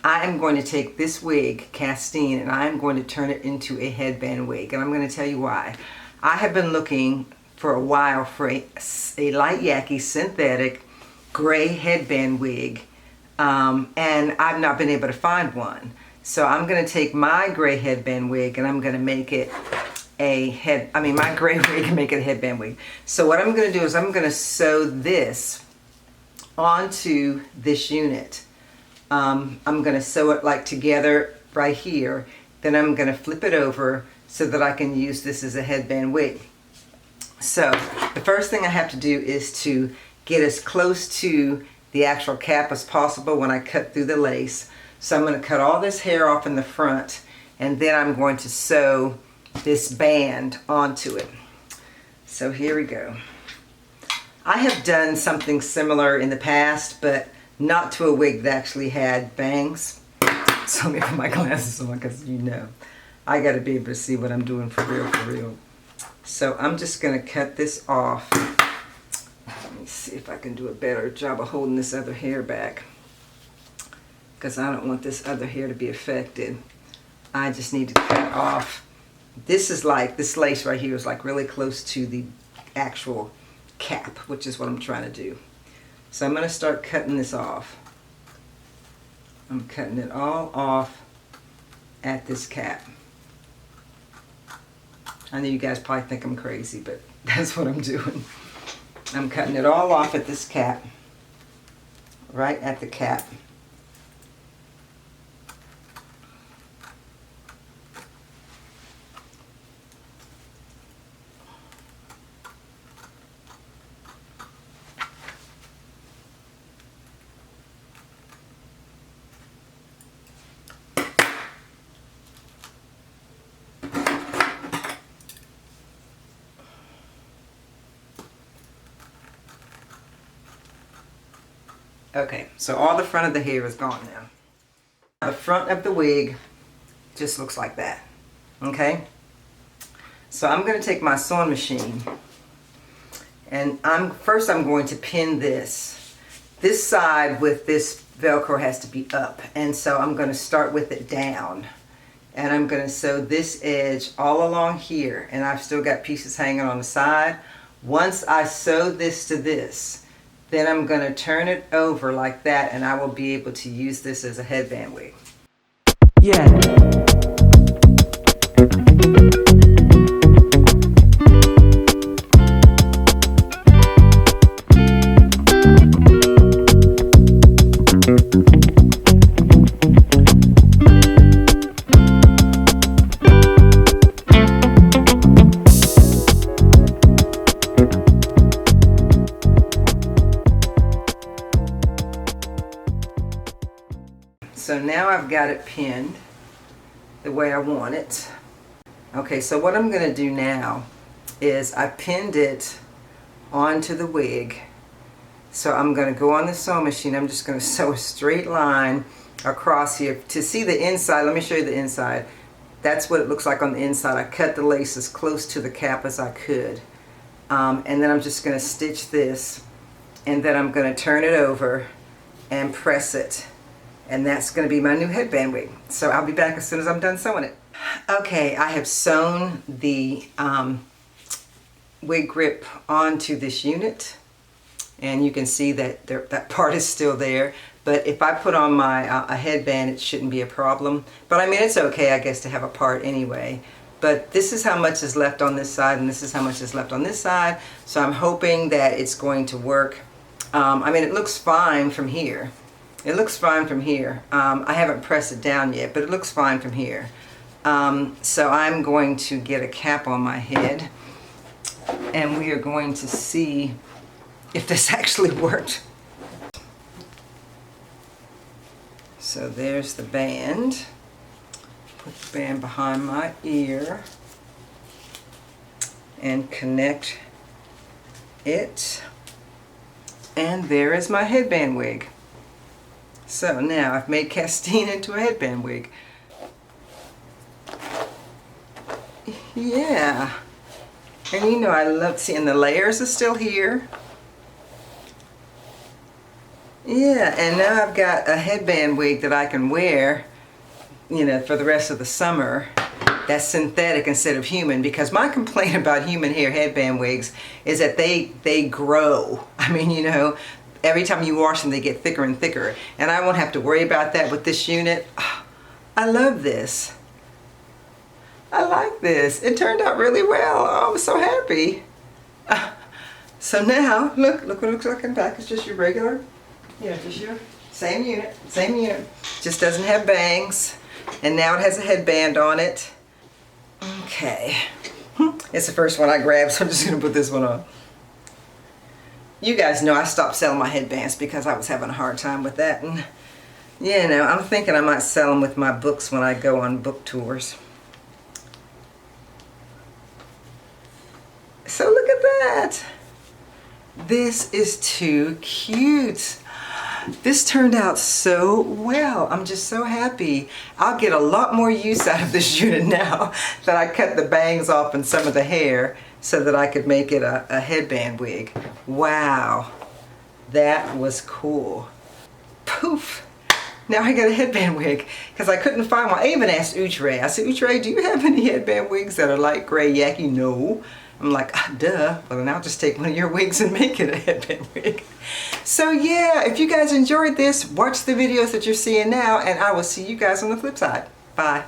I am going to take this wig, Castine, and I am going to turn it into a headband wig. And I'm going to tell you why. I have been looking for a while for a light yaki synthetic gray headband wig, and I've not been able to find one. So I'm going to take my gray headband wig and I'm going to make it my gray wig and make it a headband wig. So what I'm going to do is I'm going to sew this onto this unit. I'm going to sew it like together right here. Then I'm going to flip it over so that I can use this as a headband wig. So the first thing I have to do is to get as close to the actual cap as possible when I cut through the lace. So I'm going to cut all this hair off in the front, and then I'm going to sew this band onto it. So here we go. I have done something similar in the past, but not to a wig that actually had bangs. So let me put my glasses on because I got to be able to see what I'm doing for real. So I'm just going to cut this off. Let me see if I can do a better job of holding this other hair back, because I don't want this other hair to be affected. I just need to cut off. This lace right here is like really close to the actual cap, which is what I'm trying to do. So I'm going to start cutting this off. I'm cutting it all off at this cap. I know you guys probably think I'm crazy, but that's what I'm doing. I'm cutting it all off at this cap, right at the cap. Okay, so all the front of the hair is gone now. The front of the wig just looks like that, okay? So I'm going to take my sewing machine, and first I'm going to pin this. This side with this Velcro has to be up, and so I'm going to start with it down. And I'm going to sew this edge all along here, and I've still got pieces hanging on the side. Once I sew this to this, then I'm going to turn it over like that, and I will be able to use this as a headband wig. Yeah. So now I've got it pinned the way I want it. Okay, so what I'm going to do now is I pinned it onto the wig. So I'm going to go on the sewing machine. I'm just going to sew a straight line across here. To see the inside, let me show you the inside. That's what it looks like on the inside. I cut the lace as close to the cap as I could. And then I'm just going to stitch this, and then I'm going to turn it over and press it. And that's going to be my new headband wig. So I'll be back as soon as I'm done sewing it. Okay, I have sewn the wig grip onto this unit. And you can see that that part is still there. But if I put on my a headband, it shouldn't be a problem. But I mean, it's okay, I guess, to have a part anyway. But this is how much is left on this side, and this is how much is left on this side. So I'm hoping that it's going to work. I mean, it looks fine from here. It looks fine from here. I haven't pressed it down yet, but it looks fine from here. So I'm going to get a cap on my head, and we are going to see if this actually worked. So there's the band. Put the band behind my ear and connect it. And there is my headband wig. So now I've made Castine into a headband wig. Yeah. And you know, I love seeing the layers are still here. Yeah, and now I've got a headband wig that I can wear, you know, for the rest of the summer. That's synthetic instead of human, because my complaint about human hair headband wigs is that they grow. I mean, you know, every time you wash them they get thicker and thicker, and I won't have to worry about that with this unit. I love this. I like this. It turned out really well. Oh, I'm so happy. So now, look what it looks like in back. It's just your regular, you know, just your same unit. Just doesn't have bangs, and now it has a headband on it. Okay, it's the first one I grabbed, so I'm just gonna put this one on. You guys know I stopped selling my headbands because I was having a hard time with that, and you know, I'm thinking I might sell them with my books when I go on book tours. So look at that. This is too cute. This turned out so well. I'm just so happy. I'll get a lot more use out of this unit now that I cut the bangs off and some of the hair so that I could make it a headband wig. Wow, that was cool. Poof. Now I got a headband wig because I couldn't find one. I even asked Outre. I said, Outre, do you have any headband wigs that are light gray yaki? No. I'm like, duh. Well, then I'll just take one of your wigs and make it a headband wig. So yeah, if you guys enjoyed this, watch the videos that you're seeing now, and I will see you guys on the flip side. Bye.